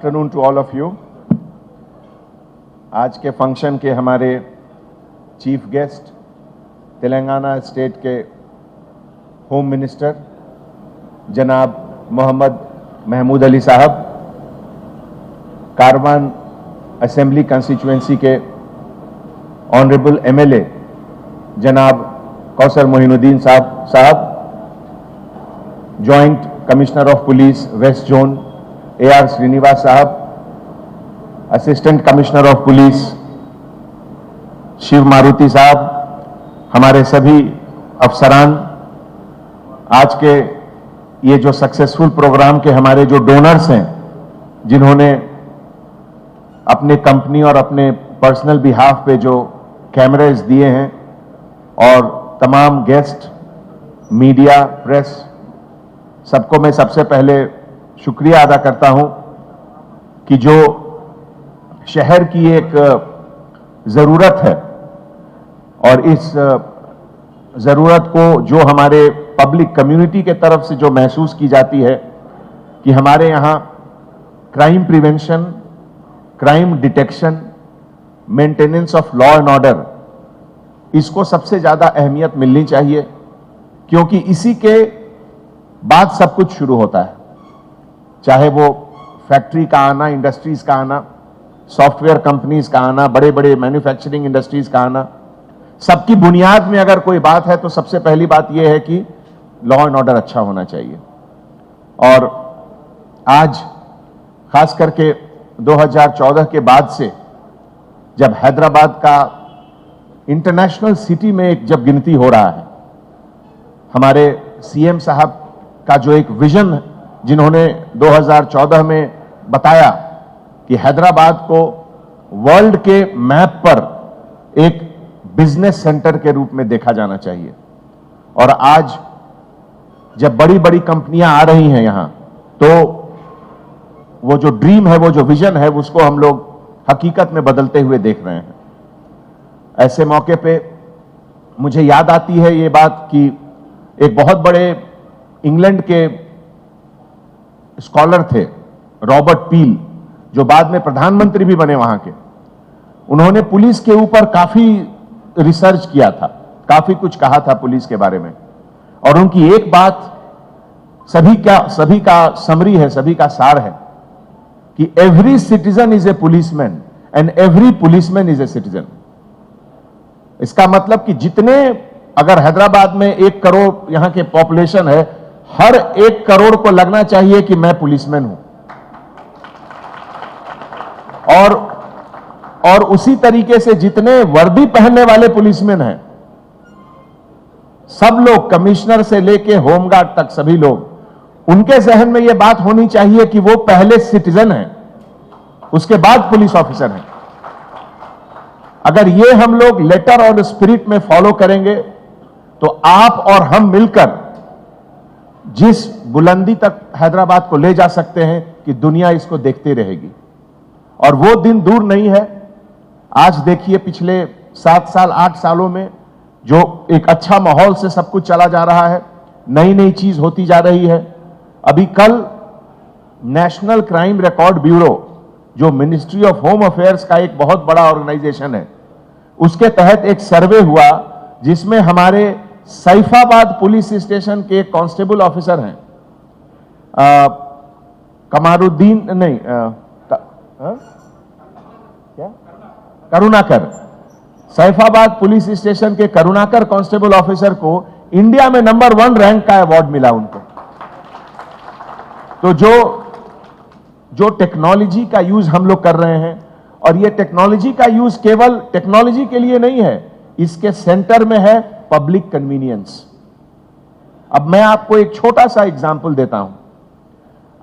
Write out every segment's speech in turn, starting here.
Afternoon to all of you. आज के function के हमारे चीफ गेस्ट तेलंगाना स्टेट के होम मिनिस्टर जनाब मोहम्मद महमूद अली साहब, कारवान असेंबली कंस्टिट्यूएंसी के ऑनरेबल एमएलए जनाब कौसर मोहिनुद्दीन साहब, joint commissioner of police west zone AR Srinivas साहब, assistant commissioner of police Shiv Maruti साहब, हमारे सभी अफसरान, आज के ये जो सक्सेसफुल प्रोग्राम के हमारे जो डोनर्स हैं, जिन्होंने अपने कंपनी और अपने पर्सनल बिहाफ पे जो कैमरेज दिए हैं, और तमाम गेस्ट, मीडिया, प्रेस, सबको मैं सबसे पहले शुक्रिया अदा करता हूं कि जो शहर की एक जरूरत है और इस जरूरत को जो हमारे पब्लिक कम्युनिटी के तरफ से जो महसूस की जाती है कि हमारे यहां crime prevention, crime detection, maintenance of law and order, इसको सबसे ज्यादा अहमियत मिलनी चाहिए, क्योंकि इसी के बाद सब कुछ शुरू होता है। चाहे वो फैक्ट्री का आना, इंडस्ट्रीज का आना, सॉफ्टवेयर कंपनीज का आना, बड़े बड़े मैन्युफैक्चरिंग इंडस्ट्रीज का आना, सबकी बुनियाद में अगर कोई बात है तो सबसे पहली बात यह है कि लॉ एंड ऑर्डर अच्छा होना चाहिए। और आज खास करके 2014 के बाद से जब हैदराबाद का इंटरनेशनल सिटी में एक जब गिनती हो रहा है, हमारे सीएम साहब का जो एक विजन जिन्होंने 2014 में बताया कि हैदराबाद को वर्ल्ड के मैप पर एक बिजनेस सेंटर के रूप में देखा जाना चाहिए, और आज जब बड़ी बड़ी कंपनियां आ रही हैं यहां, तो वो जो ड्रीम है, वो जो विजन है, उसको हम लोग हकीकत में बदलते हुए देख रहे हैं। ऐसे मौके पे मुझे याद आती है ये बात कि एक बहुत बड़े इंग्लैंड के स्कॉलर थे रॉबर्ट पील, जो बाद में प्रधानमंत्री भी बने वहां के। उन्होंने पुलिस के ऊपर काफी रिसर्च किया था, काफी कुछ कहा था पुलिस के बारे में, और उनकी एक बात सभी का समरी है, सभी का सार है कि every citizen is a policeman and every policeman is a citizen. इसका मतलब कि जितने, अगर हैदराबाद में 1 करोड़ यहां के पॉपुलेशन है, हर 1 करोड़ को लगना चाहिए कि मैं पुलिसमैन हूं। और उसी तरीके से जितने वर्दी पहनने वाले पुलिसमैन हैं, सब लोग, कमिश्नर से लेके होमगार्ड तक, सभी लोग, उनके जहन में यह बात होनी चाहिए कि वो पहले सिटीजन हैं, उसके बाद पुलिस ऑफिसर हैं। अगर ये हम लोग लेटर और स्पिरिट में फॉलो करेंगे तो आप और हम मिलकर जिस बुलंदी तक हैदराबाद को ले जा सकते हैं कि दुनिया इसको देखती रहेगी। और वो दिन दूर नहीं है। आज देखिए, पिछले 7 साल 8 सालों में जो एक अच्छा माहौल से सब कुछ चला जा रहा है, नई नई चीज होती जा रही है। अभी कल नेशनल क्राइम रिकॉर्ड ब्यूरो, जो मिनिस्ट्री ऑफ होम अफेयर्स का एक बहुत बड़ा ऑर्गेनाइजेशन है, उसके तहत एक सर्वे हुआ जिसमें हमारे सैफाबाद पुलिस स्टेशन के एक कांस्टेबल ऑफिसर हैं, कमारुद्दीन नहीं, क्या, करुणाकर, सैफाबाद पुलिस स्टेशन के करुणाकर कांस्टेबल ऑफिसर को इंडिया में नंबर 1 रैंक का अवार्ड मिला उनको। तो जो टेक्नोलॉजी का यूज हम लोग कर रहे हैं, और ये टेक्नोलॉजी का यूज केवल टेक्नोलॉजी के लिए नहीं है, इसके सेंटर में है पब्लिक कन्वीनियंस। अब मैं आपको एक छोटा सा एग्जांपल देता हूं।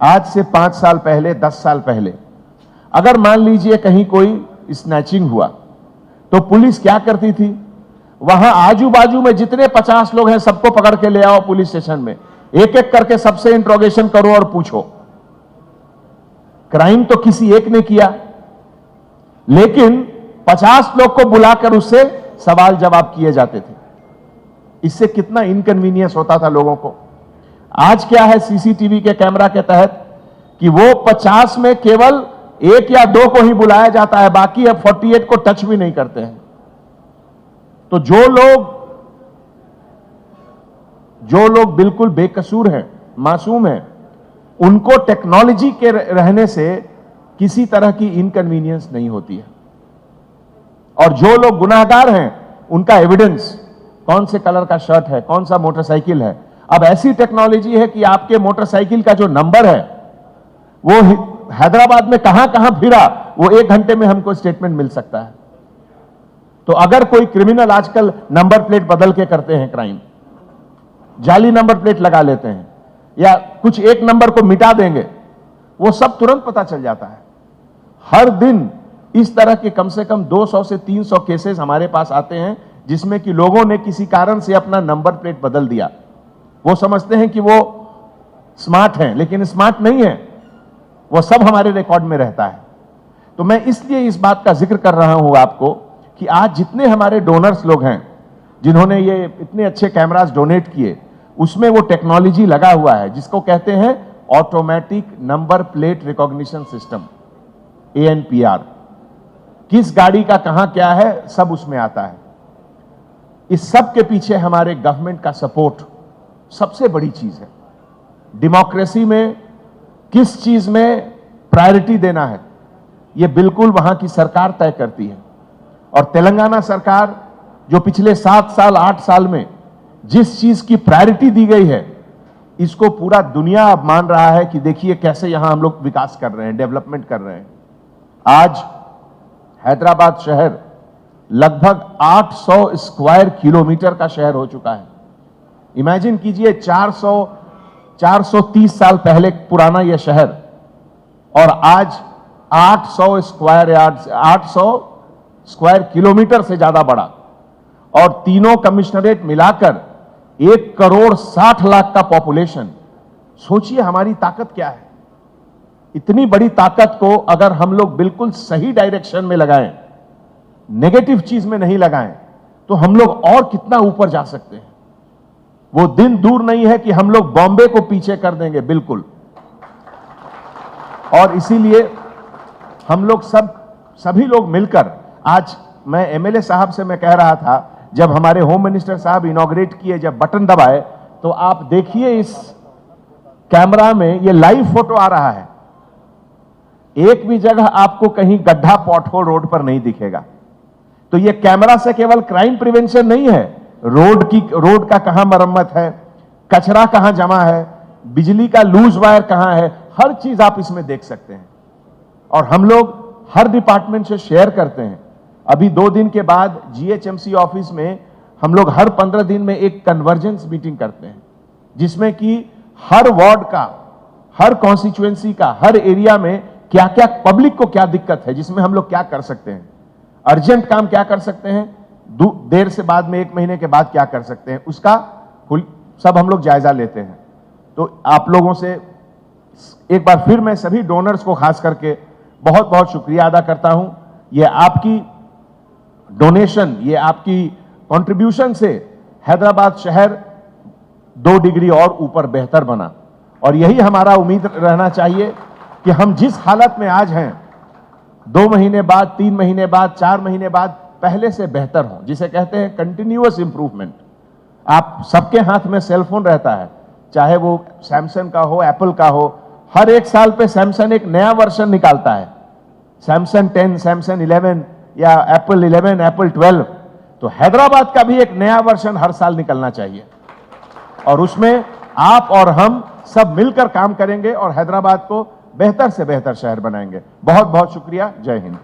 आज से 5 साल पहले, 10 साल पहले, अगर मान लीजिए कहीं कोई स्नैचिंग हुआ, तो पुलिस क्या करती थी? वहां आजू बाजू में जितने 50 लोग हैं, सबको पकड़ के ले आओ पुलिस स्टेशन में, एक एक करके सबसे इंट्रोगेशन करो और पूछो। क्राइम तो किसी एक ने किया, लेकिन 50 लोग को बुलाकर उससे सवाल जवाब किए जाते थे। इससे कितना इनकन्वीनियंस होता था लोगों को। आज क्या है, सीसीटीवी के कैमरा के तहत कि वो 50 में केवल 1 या 2 को ही बुलाया जाता है, बाकी अब 48 को टच भी नहीं करते हैं। तो जो लोग बिल्कुल बेकसूर हैं, मासूम हैं, उनको टेक्नोलॉजी के रहने से किसी तरह की इनकन्वीनियंस नहीं होती है। और जो लोग गुनाहगार हैं, उनका एविडेंस, कौन से कलर का शर्ट है, कौन सा मोटरसाइकिल है, अब ऐसी टेक्नोलॉजी है कि आपके मोटरसाइकिल का जो नंबर है वो हैदराबाद में कहां कहां फिरा, वो 1 घंटे में हमको स्टेटमेंट मिल सकता है। तो अगर कोई क्रिमिनल आजकल नंबर प्लेट बदल के करते हैं क्राइम, जाली नंबर प्लेट लगा लेते हैं या कुछ एक नंबर को मिटा देंगे, वो सब तुरंत पता चल जाता है। हर दिन इस तरह के कम से कम 200 से 300 केसेस हमारे पास आते हैं जिसमें कि लोगों ने किसी कारण से अपना नंबर प्लेट बदल दिया। वो समझते हैं कि वो स्मार्ट हैं, लेकिन स्मार्ट नहीं है, वो सब हमारे रिकॉर्ड में रहता है। तो मैं इसलिए इस बात का जिक्र कर रहा हूं आपको कि आज जितने हमारे डोनर्स लोग हैं जिन्होंने ये इतने अच्छे कैमरास डोनेट किए, उसमें वो टेक्नोलॉजी लगा हुआ है जिसको कहते हैं automatic number plate recognition system, ANPR। किस गाड़ी का कहां क्या है सब उसमें आता है। इस सब के पीछे हमारे गवर्नमेंट का सपोर्ट सबसे बड़ी चीज है। डेमोक्रेसी में किस चीज में प्रायोरिटी देना है, यह बिल्कुल वहां की सरकार तय करती है। और तेलंगाना सरकार जो पिछले 7 साल 8 साल में जिस चीज की प्रायोरिटी दी गई है, इसको पूरा दुनिया अब मान रहा है कि देखिए कैसे यहां हम लोग विकास कर रहे हैं, डेवलपमेंट कर रहे हैं। आज हैदराबाद शहर लगभग 800 स्क्वायर किलोमीटर का शहर हो चुका है। इमेजिन कीजिए 430 साल पहले पुराना यह शहर, और आज 800 स्क्वायर किलोमीटर से ज्यादा बड़ा, और तीनों कमिश्नरेट मिलाकर 1,60,00,000 का पॉपुलेशन। सोचिए हमारी ताकत क्या है। इतनी बड़ी ताकत को अगर हम लोग बिल्कुल सही डायरेक्शन में लगाएं, नेगेटिव चीज में नहीं लगाएं, तो हम लोग और कितना ऊपर जा सकते हैं। वो दिन दूर नहीं है कि हम लोग बॉम्बे को पीछे कर देंगे, बिल्कुल। और इसीलिए हम लोग सभी लोग मिलकर, आज मैं MLA साहब से मैं कह रहा था, जब हमारे होम मिनिस्टर साहब इनॉग्रेट किए, जब बटन दबाए, तो आप देखिए इस कैमरा में ये लाइव फोटो आ रहा है। एक भी जगह आपको कहीं गड्ढा, पॉटहोल रोड पर नहीं दिखेगा। तो ये कैमरा से केवल क्राइम प्रिवेंशन नहीं है, रोड का कहां मरम्मत है, कचरा कहां जमा है, बिजली का लूज वायर कहां है, हर चीज आप इसमें देख सकते हैं। और हम लोग हर डिपार्टमेंट से शेयर करते हैं। अभी 2 दिन के बाद GHMC ऑफिस में हम लोग हर 15 दिन में एक कन्वर्जेंस मीटिंग करते हैं, जिसमें कि हर वार्ड का, हर कॉन्स्टिट्यूएंसी का, हर एरिया में क्या क्या पब्लिक को क्या दिक्कत है, जिसमें हम लोग क्या कर सकते हैं, अर्जेंट काम क्या कर सकते हैं, देर से बाद में 1 महीने के बाद क्या कर सकते हैं, उसका सब हम लोग जायजा लेते हैं। तो आप लोगों से एक बार फिर मैं सभी डोनर्स को खास करके बहुत बहुत शुक्रिया अदा करता हूं। ये आपकी डोनेशन, ये आपकी कंट्रीब्यूशन से हैदराबाद शहर 2 डिग्री और ऊपर बेहतर बना। और यही हमारा उम्मीद रहना चाहिए कि हम जिस हालत में आज हैं, 2 महीने बाद, 3 महीने बाद, 4 महीने बाद पहले से बेहतर हो, जिसे कहते हैं कंटिन्यूअस इंप्रूवमेंट। आप सबके हाथ में सेलफोन रहता है, चाहे वो सैमसंग का हो, एप्पल का हो। हर 1 साल पे सैमसंग एक नया वर्जन निकालता है, सैमसंग 10, सैमसंग 11 या एप्पल 11, एप्पल 12। तो हैदराबाद का भी एक नया वर्जन हर साल निकलना चाहिए, और उसमें आप और हम सब मिलकर काम करेंगे और हैदराबाद को बेहतर से बेहतर शहर बनाएंगे। बहुत बहुत शुक्रिया। जय हिंद।